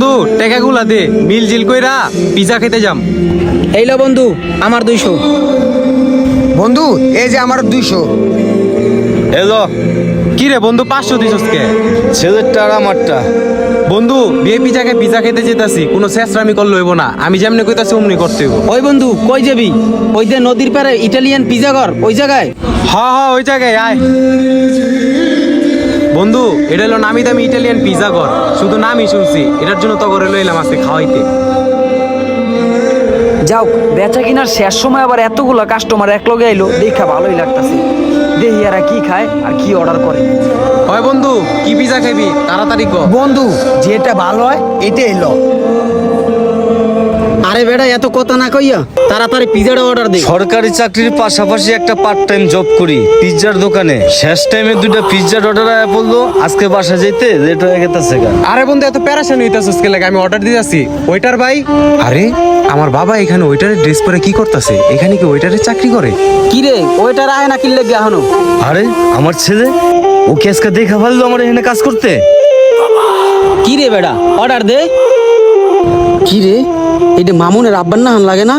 বন্ধু টাকাগুলা দে, মিল জিল কইরা পিজা খেতে যাম। এই লো বন্ধু, আমার 200। বন্ধু এই যে আমার 200। এলো কি রে বন্ধু 500 দিছস কে? ছেলেরটা আর আমারটা। বন্ধু বিএপি জায়গায় পিজা খেতে যেতাছি, কোনো শেষরামি করলে হইব না। আমি যেমনি কইতাছি অমনি করতে হইব। ওই বন্ধু কই যাবি? ওই যে নদীর পাড়ে ইটালিয়ান পিজা ঘর, ওই জায়গায়। হ্যাঁ ওই জায়গায় আয়। বন্ধু এটা হলো নামি দামি ইটালিয়ান পিজা ঘর, শুধু নামই শুনছি, এটার জন্য তো করে লইলাম আজকে খাওয়াইতে। যাও, বেচা কিনার শেষ সময় আবার এতগুলা কাস্টমার এক লগে আইলো, দেখা ভালোই লাগতাছে। দেখি এরা কি খায় আর কি অর্ডার করে। হয় বন্ধু কি পিজা খাবি তাড়াতাড়ি কর। বন্ধু যেটা ভালো হয় এটা এলো। আরে বেটা এত কথা না কইয়া তাড়াতাড়ি পিজাটা অর্ডার দে। সরকারি চাকরির পাশাপাশি একটা পার্ট টাইম জব করি পিৎজার দোকানে। শেষ টাইমে 2টা পিৎজার অর্ডার আয়া পড়লো, আজকে বাসা যেতে লেট হয়ে গেছে। আরে বন্ধু এত প্যারাশান হইতাছস কে লাগে? আমি অর্ডার দিতেছি। ওয়েটার ভাই, আরে আমার বাবা এখানে ওয়েটারের ড্রেস পরে কি করতেছে? এখানে কি ওয়েটারের চাকরি করে? কি রে ওইটার আয় না কিনলে গিয়া হনো? আরে আমার ছেলে, ও কি আজকে দেখা ভালো আমার এখানে কাজ করতে? কি রে বেটা অর্ডার দে। কি রে এটা মামুনের আব্বার না লাগে না?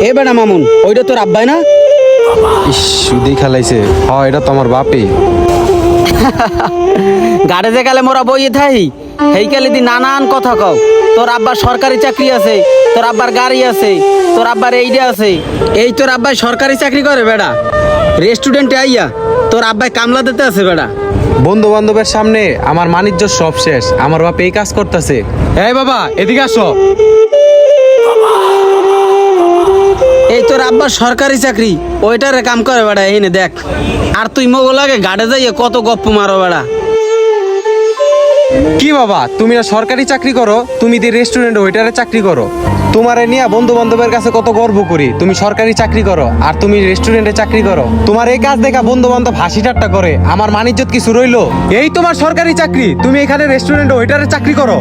এ বেটা মামুন, ওইটা তোর আব্বাই না? ইস শুধুই খেলাইছে। হ্যাঁ এটা তো আমার বাপই। গাড়ি যে কালে মোরা বইয়ে থাই, এই কালে দি নানান কথা কও। তোর আব্বার সরকারি চাকরি আছে, তোর আব্বার গাড়ি আছে, তোর আব্বার এইটা আছে। এই তোর আব্বাই সরকারি চাকরি করে বেটা। রেস্টুরেন্টে আইয়া তোর আব্বাই কামলা দিতে আছে বেটা। বন্ধু বান্ধবের সামনে আমার মানিজ্য সব শেষ, আমার বাপ এই কাজ করতেছে। এই বাবা এদিকে আসো। এই তোর আব্বার সরকারি চাকরি, ওইটারে কাম করে বেটা। এই নে দেখ। আর তুই মোগলাকে গাড়ে যাইয়ে কত গপ্প মারো বেটা। কি বাবা তুমি না সরকারি চাকরি করো, তুমি দি রেস্টুরেন্টে ওয়েটারে চাকরি করো। তোমারে নিয়ে বন্ধু বান্ধবের কাছে কত গর্ব করি। তুমি সরকারি চাকরি করো আর তুমি রেস্টুরেন্টে চাকরি করো। তোমার এই কাজ দেখা বন্ধু বান্ধব হাসি ঠাট্টা করে। আমার মানিজ্যত কিছু রইলো? এই তোমার সরকারি চাকরি, তুমি এখানে রেস্টুরেন্টে ওয়েটারে চাকরি করো।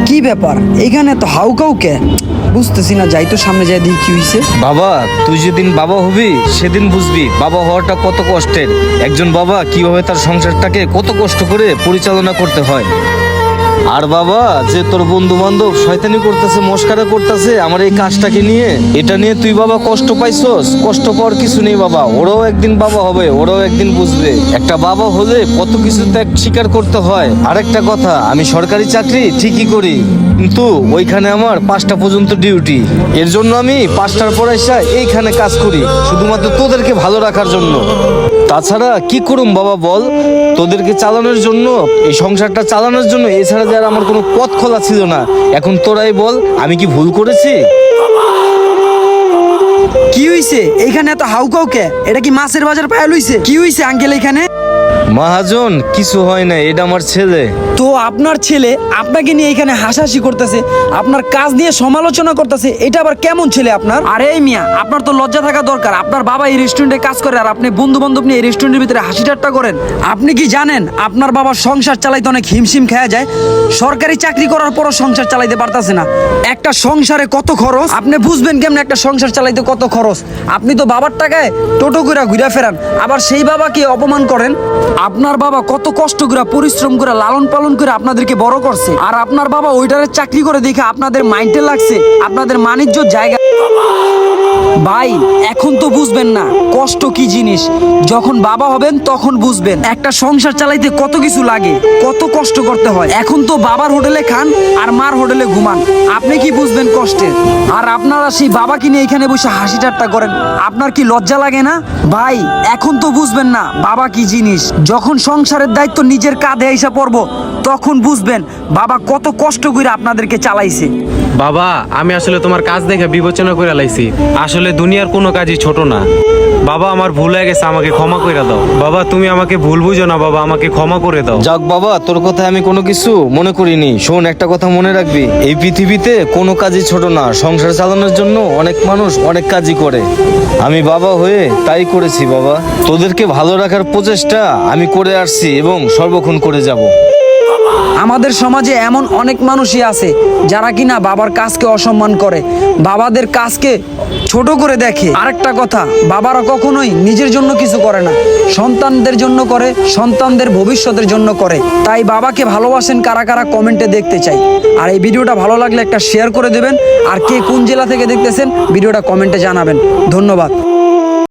কি ব্যাপার এইখানে তো হাউ কাউ কে? বুঝতেছি না, যাই তো সামনে যাই দেখি কি হইছে। বাবা তুই যেদিন বাবা হবি সেদিন বুঝবি বাবা হওয়াটা কত কষ্টের। একজন বাবা কিভাবে তার সংসারটাকে কত কষ্ট করে পরিচালনা করতে হয়। আর বাবা যে তোর বন্ধু বান্ধব শয়তানি করতেছে, মস্কারা করতেছে আমার এই কাজটাকে নিয়ে, এটা নিয়ে তুই বাবা কষ্ট পাইছস? কষ্ট পাওয়ার কিছু নেই বাবা, ওরাও একদিন বাবা হবে, ওরাও একদিন বুঝবে। একটা বাবা হলে কত কিছু ত্যাগ স্বীকার করতে হয়। আরেকটা কথা, আমি সরকারি চাকরি ঠিকই করি, কিন্তু ওইখানে আমার 5টা পর্যন্ত ডিউটি। এর জন্য আমি 5টার পর এসে এইখানে কাজ করি, শুধুমাত্র তোদেরকে ভালো রাখার জন্য। তাছাড়া কি করুম বাবা বল? তোদেরকে চালানোর জন্য, এই সংসারটা চালানোর জন্য, এছাড়া যে আর আমার কোনো পথ খোলা ছিল না। এখন তোরাই বল আমি কি ভুল করেছি? কি হইছে এইখানে এত হাউ কাউ কে? এটা কি মাছের বাজার পায়া লইছে? কি হইছে আঙ্কেল এখানে? মহাজন কিছু হয় না, এটা আমার ছেলে। তো আপনার ছেলে আপনাকে নিয়ে এখানে হাসাহাসি করতেছে, আপনার কাজ নিয়ে সমালোচনা করতেছে, এটা আবার কেমন ছেলে আপনার? আরে এই মিয়া, আপনার তো লজ্জা থাকা দরকার। আপনার বাবা এই রেস্টুরেন্টে কাজ করে আর আপনি বন্ধু বান্ধব নিয়ে এই রেস্টুরেন্টের ভিতরে হাসি ঠাট্টা করেন। আপনি কি জানেন আপনার বাবার সংসার চালাইতে অনেক হিমশিম খেয়া যায়? সরকারি চাকরি করার পরও সংসার চালাইতে পারতাছে না। একটা সংসারে কত খরচ আপনি বুঝবেন কেমন? একটা সংসার চালাইতে কত খরচ? আপনি তো বাবার টাকায় টোটো করে ঘুরে ফেরান, আবার সেই বাবাকে অপমান করেন। আপনার বাবা কত কষ্ট করে পরিশ্রম করে লালন পালন করে আপনাদেরকে বড় করছে, আর আপনার বাবা ওইটারে চাকরি করে দেখে আপনাদের মাইন্ডে লাগছে আপনাদের মানিজ্য জায়গা। ভাই এখন তো বুঝবেন না কষ্ট কি জিনিস, যখন বাবা হবেন তখন বুঝবেন একটা সংসার চালাইতে কত কিছু লাগে, কত কষ্ট করতে হয়। এখন তো বাবার হোটেলে খান আর মার হোটেলে ঘুমান, আপনি কি বুঝবেন কষ্টের? আর আপনারা সেই বাবাকে নিয়ে এখানে বসে হাসি ঠাট্টা করেন, আপনার কি লজ্জা লাগে না? ভাই এখন তো বুঝবেন না বাবা কি জিনিস। যখন সংসারের দায়িত্ব নিজের কাঁধে এসে পড়বো তখন বুঝবেন বাবা কত কষ্ট করে আপনাদেরকে চালাইছে। বাবা আমি আসলে তোমার কাজ দেখে বিবেচনা করে লাইছি, আসলে দুনিয়ার কোনো কাজই ছোট না। বাবা আমার ভুল হয়ে গেছে, আমাকে ক্ষমা করে দাও। বাবা তুমি আমাকে ভুল বুঝো না, বাবা আমাকে ক্ষমা করে দাও। যাক বাবা, তোর কথা আমি কোনো কিছু মনে করিনি। শোন, একটা কথা মনে রাখবি, এই পৃথিবীতে কোনো কাজই ছোট না। সংসার চালানোর জন্য অনেক মানুষ অনেক কাজই করে। আমি বাবা হয়ে তাই করেছি বাবা। তোদেরকে ভালো রাখার প্রচেষ্টা আমি করে আসছি এবং সর্বক্ষণ করে যাব। আমাদের সমাজে এমন অনেক মানুষই আছে যারা কিনা বাবার কাজকে অসম্মান করে, বাবাদের কাজকে ছোট করে দেখে। আরেকটা কথা, বাবারা কখনোই নিজের জন্য কিছু করে না, সন্তানদের জন্য করে, সন্তানদের ভবিষ্যতের জন্য করে। তাই বাবাকে ভালোবাসেন কারা কারা কমেন্টে দেখতে চাই। আর এই ভিডিওটা ভালো লাগলে একটা শেয়ার করে দেবেন। আর কে কোন জেলা থেকে দেখতেছেন ভিডিওটা কমেন্টে জানাবেন। ধন্যবাদ।